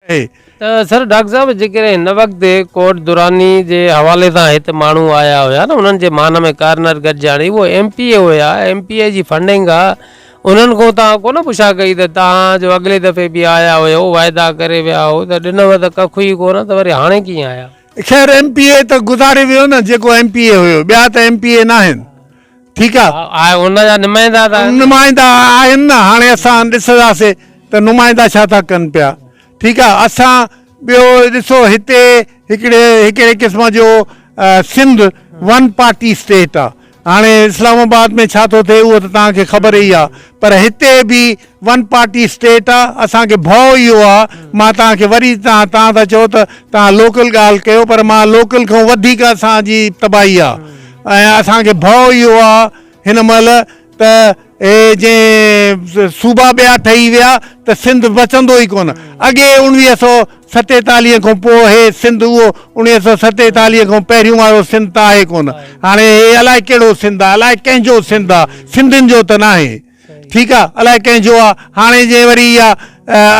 त sir doctor साहब जेकॾहिं हिन वक़्तु कोट दुरानी जे हवाले सां हिते माण्हू आया हुया न, उन्हनि जे मान में कार्नर गॾिजाणी, उहो MPA हुया, MPA जी फंडिंग आहे, उन्हनि खां तव्हां कोन पुछा कई त तव्हां जो अॻिले दफ़े बि आया हुयो, वाइदा करे विया हो त ॾिनव त कखु ई कोन, त वरी हाणे कीअं आया? ख़ैर MPA त गुज़ारे वियो न, जेको MPA हुयो, ॿिया त MPA न आहिनि। ठीकु आहे, हुनजा नुमाइंदा नुमाइंदा आहिनि न। हाणे असां ॾिसंदासीं त नुमाइंदा छा था कनि पिया। ठीकु आहे, असां ॿियो ॾिसो हिते हिकिड़े क़िस्म जो सिंध वन पार्टी स्टेट आहे। हाणे इस्लामाबाद में छा थो थिए उहो त तव्हांखे ख़बर ई आहे, पर हिते बि वन पार्टी स्टेट आहे। असांखे भउ इहो आहे, मां तव्हांखे वरी तव्हां था चओ त तव्हां लोकल ॻाल्हि कयो, पर मां लोकल खां वधीक असांजी तबाही आहे। ऐं असांखे भउ इहो आहे हिन महिल त हे जंहिं सूबा ॿिया ठही विया त सिंध बचंदो ई कोन। अॻे 1947 खां पोइ हे सिंध उहो 1947 खां पहिरियों वारो सिंध त आहे कोन। हाणे हे अलाए कहिड़ो सिंध आहे, अलाए कंहिंजो सिंध आहे, सिंधियुनि जो त न आहे। ठीकु आहे, अलाए कंहिंजो आहे। हाणे जे वरी इहा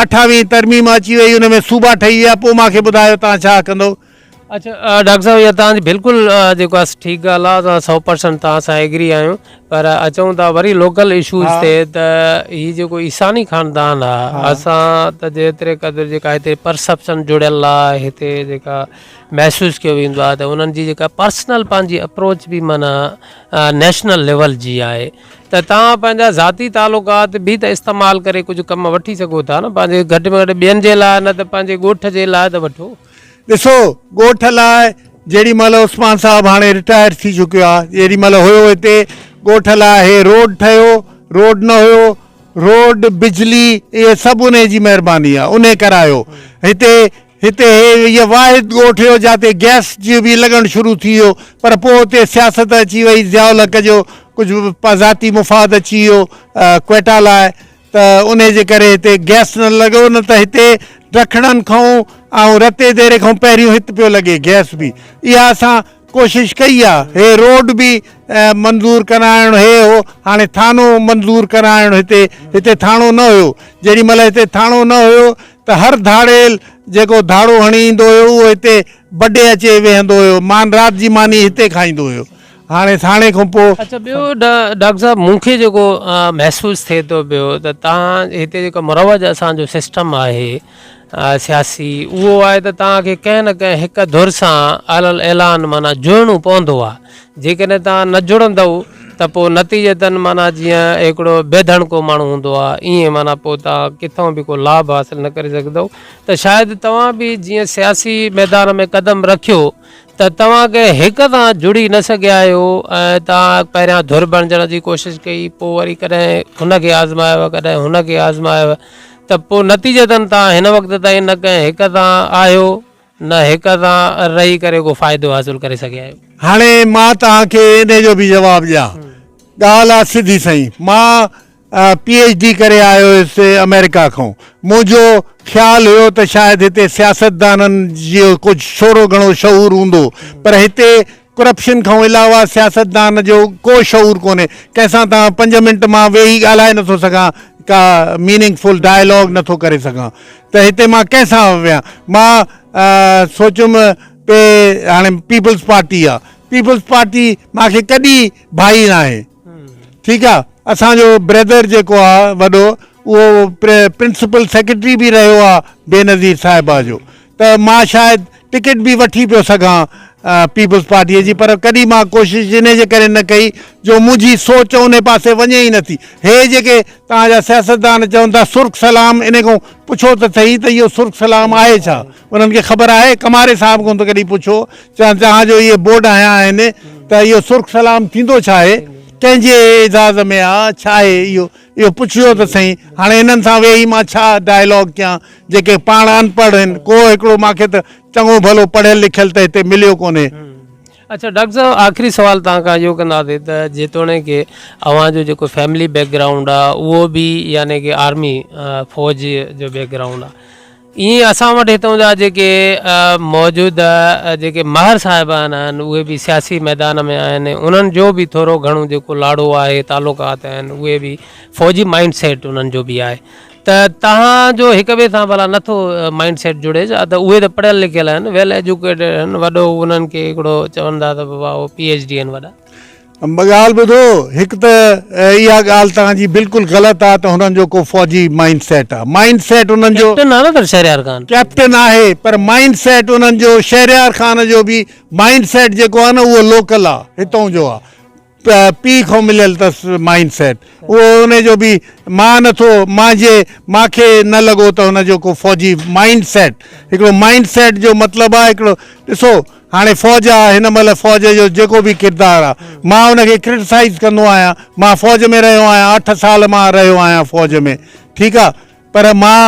28वीं तरमीम अची वई, हुन में सूबा ठही विया, पोइ मूंखे ॿुधायो तव्हां छा कंदो। अच्छा डॉक्टर साहब, इहा तव्हांजी बिल्कुलु जेको आहे ठीकु ॻाल्हि आहे, असां 100% तव्हां सां एग्री आहियूं, पर अचूं था वरी लोकल इशूज़ ते त हीअ जेको ईसानी ख़ानदान आहे, असां त जेतिरे क़दुरु जेका हिते परसेप्शन जुड़ियल आहे, हिते जेका महसूसु कयो वेंदो आहे त उन्हनि जी जेका पर्सनल पंहिंजी अप्रोच बि माना नेशनल लेवल जी आहे, त तव्हां पंहिंजा ज़ाती तालुकात बि त इस्तेमालु करे कुझु कम वठी सघो था न, पंहिंजे घटि में घटि ॿियनि जे लाइ, न त पंहिंजे ॻोठ जे लाइ त वठो। ॾिसो, ॻोठ लाइ जेॾी महिल उस्मान साहबु हाणे रिटायर थी चुकियो आहे, जेॾी महिल हुयो हिते ॻोठ लाइ हे रोड ठहियो, रोड न हुयो, रोड बिजली इहे सभु उन जी महिरबानी आहे, उन करायो। हिते इहा वाहिद ॻोठ हुयो जिते गैस जो बि लॻणु शुरू थी वियो, पर पोइ हुते सियासत अची वई, ज़ियाउल जो कुझु ज़ाती मुफ़ाद अची वियो क्वेटा लाइ, त उन जे करे हिते गैस न लॻो, न त हिते ॾखणनि खां ऐं रते देरे खां पहिरियों हिते पियो लॻे गैस बि। इहा असां कोशिशि कई आहे, हे रोड बि मंज़ूरु कराइणु, हे हो हाणे थानो मंज़ूरु कराइणु। हिते थानो न हुयो, जेॾी महिल हिते थानो न हुयो त हर धाड़ेल जेको धाड़ो हणी ईंदो हुयो उहो हिते बॾे अचे वेहंदो हुयो, राति जी मानी हिते खाईंदो हुयो। हाणे खां पोइ अच्छा ॿियो डॉक्टर साहब, मूंखे जेको महसूसु थिए थो पियो त तव्हां हिते जेको मुरवज असांजो सिस्टम आहे सियासी, उहो आहे त तव्हांखे कंहिं न कंहिं हिकु धुर सां अलल ऐलान माना जुड़णो पवंदो आहे। जेकॾहिं तव्हां न जुड़ंदव त पोइ नतीजतन माना जीअं हिकिड़ो बेधणको माण्हू हूंदो आहे, ईअं माना पोइ तव्हां किथां बि को लाभ हासिलु न करे सघंदव। त शायदि तव्हां बि जीअं सियासी मैदान में क़दम रखियो त तव्हांखे हिक सां जुड़ी न सघिया आहियो, ऐं तव्हां पहिरियां धुर बणिजण जी कोशिशि कई, पोइ वरी कॾहिं हुनखे आज़मायव, कॾहिं हुनखे आज़मायव, त पोइ नतीजतन तव्हां हिन वक़्त ताईं न कंहिं हिक सां आहियो, न हिक सां रही करे को फ़ाइदो हासिलु करे सघिया आहियो। हाणे मां तव्हांखे इन जो बि जवाबु ॾियां। ॻाल्हि आहे सिधी सही, मां PhD करे आयो हुयुसि अमेरिका खां। मुंहिंजो ख़्यालु हुयो त शायदि हिते सियासतदाननि जो कुझु थोरो घणो शऊर हूंदो, पर हिते करप्शन खां अलावा सियासतदान जो को शऊर कोन्हे। कंहिंसां तव्हां 5 मिंट मां वेही ॻाल्हाए नथो सघां, का मीनिंगफुल डायलॉग नथो करे सघां, त हिते मां कंहिंसां वियां। मां सोचियुमि पे हाणे पीपल्स पार्टी आहे, पीपल्स पार्टी मूंखे कॾहिं भाई न आहे। ठीकु आहे, असांजो ब्रदर जेको आहे वॾो, उहो प्रिंसिपल सेक्रेटरी बि रहियो आहे बेनज़ीर साहिबा जो, त मां शायदि टिकट बि वठी पियो सघां पीपल्स पार्टीअ जी, पर कॾहिं मां कोशिशि इन जे करे न कई जो मुंहिंजी सोच उन पासे वञे ई नथी। हे जेके तव्हांजा सियासतदान चवनि था सुर्ख सलाम, इन खां पुछो त सही त इहो सुर्ख सलाम आहे छा, उन्हनि खे ख़बर आहे? कमारे साहिब खां त कॾहिं पुछो, तव्हांजो इहे बोर्ड हया आहिनि त इहो सुर्ख सलाम थींदो छा आहे, कंहिंजे एज़ाज़ में आहे, छा आहे इहो पुछियो त सही। हाणे हिननि सां वेही मां छा डायलॉग कयां, जेके पाण अनपढ़ आहिनि, को हिकिड़ो मूंखे त चङो भलो पढ़ियल लिखियल त हिते मिलियो कोन्हे। अच्छा डॉक्टर साहब, आख़िरी सुवाल तव्हां खां इहो कंदासीं त जेतोणीकि अव्हांजो जेको फैमिली बैकग्राउंड आहे उहो बि यानी कि आर्मी फ़ौज जो बैकग्राउंड आहे, ईअं असां वटि हितां जा जेके मौजूदा जेके महर साहिबान आहिनि उहे बि सियासी मैदान में आहिनि, उन्हनि जो बि थोरो घणो जेको लाड़ो आहे, तालुकात आहिनि, उहे बि फ़ौजी माइंड सेट उन्हनि जो बि आहे। त तव्हांजो हिक ॿिए सां भला नथो माइंड सेट जुड़े छा त उहे त पढ़ियल लिखियल आहिनि वेल एजुकेटेड आहिनि वॾो उन्हनि खे हिकिड़ो चवंदा त बाबा उहो PhD आहिनि वॾा ॻाल्हि ॿुधो हिकु त इहा ॻाल्हि तव्हांजी बिल्कुलु ग़लति आहे त हुननि जो को फ़ौजी माइंड सेट आहे माइंड सेट हुननि जो कैप्टन आहे न त शहरयार ख़ान कैप्टन आहे पर माइंड सेट हुननि जो शहरयार ख़ान जो बि माइंड सेट जेको आहे न उहो लोकल आहे हितां जो आहे पीउ खां मिलियल अथसि माइंड सेट उहो हुनजो बि मां नथो मूंखे न लॻो त हुनजो को फ़ौजी माइंड सेट हिकिड़ो माइंड सेट जो मतिलबु आहे हिकिड़ो ॾिसो हाणे फ़ौज आहे हिन महिल फ़ौज जो जेको बि किरदारु आहे मां हुनखे क्रिटिसाइज़ कंदो आहियां मां फ़ौज में रहियो आहियां 8 साल मां रहियो आहियां फ़ौज में ठीकु आहे पर मां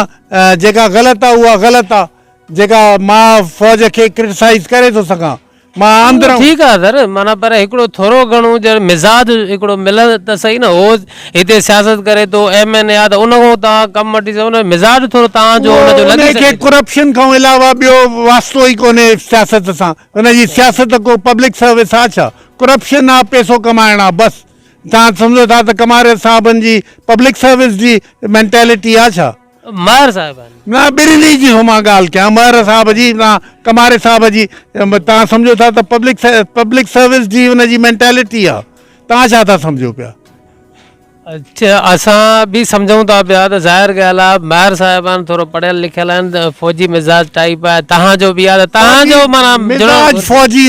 जेका ग़लति आहे उहा ग़लति आहे जेका मां फ़ौज खे क्रिटिसाइज़ करे थो सघां मां अंदरि ठीकु आहे सर माना पर हिकिड़ो थोरो घणो मिज़ाज हिकिड़ो मिलंदो त सही न हो हिते सियासत करे थो MN या त उनखां तव्हां कमु वठी सघो न मिज़ाज थोरो तव्हांजो हुनजो लॻी हुनखे सघे करप्शन खां अलावा ॿियो वास्तो ई कोन्हे सियासत सां हुनजी सियासत को पब्लिक सर्विस आहे छा करप्शन आहे पैसो कमाइणु आहे बसि तव्हां सम्झो था त कमारे साहिबनि जी पब्लिक सर्विस जी मेंटेलिटी आहे छा महर साहिब आहिनि न ॿिन्हिनि जी मां ॻाल्हि कयां महर साहिब जी न कमारे साहिब जी तव्हां सम्झो था त पब्लिक सर्विस जी हुनजी मेंटेलिटी आहे तव्हां छा था सम्झो पिया अच्छा असां बि सम्झूं था पिया त ज़ाहिर ॻाल्हि आहे महर साहिब आहिनि थोरो पढ़ियल लिखियल आहिनि त फ़ौजी मिज़ाज टाइप आहे तव्हांजो बि आहे त तव्हांजो माना मिज़ाज फ़ौजी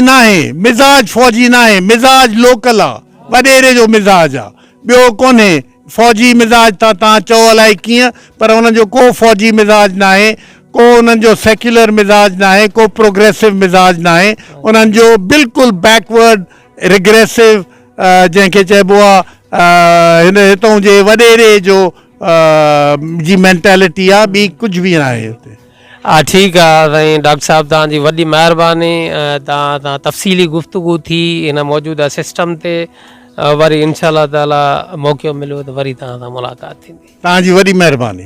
न आहे मिज़ाज लोकल आहे वॾेरे जो मिज़ाज आहे ॿियो कोन्हे फ़ौजी मिज़ाज त तव्हां चओ अलाए कीअं पर हुनजो को फ़ौजी मिज़ाज न आहे को उन्हनि जो सेक्युलर मिज़ाज न आहे को प्रोग्रेसिव मिज़ाज न आहे उन्हनि जो बिल्कुलु बैकवर्ड रिग्रेसिव जंहिंखे चइबो आहे हिन हितां जे वॾेरे जो जी मेंटेलिटी आहे ॿी कुझु बि न आहे हुते हा ठीकु आहे साईं डॉक्टर साहिबु तव्हांजी वॾी महिरबानी तव्हां तफ़सीली गुफ़्तगू थी हिन मौजूदा सिस्टम ते वरी इंशाअल्लाह ताला मौक़ो मिलियो त वरी तव्हां सां मुलाक़ात थींदी तव्हांजी वॾी महिरबानी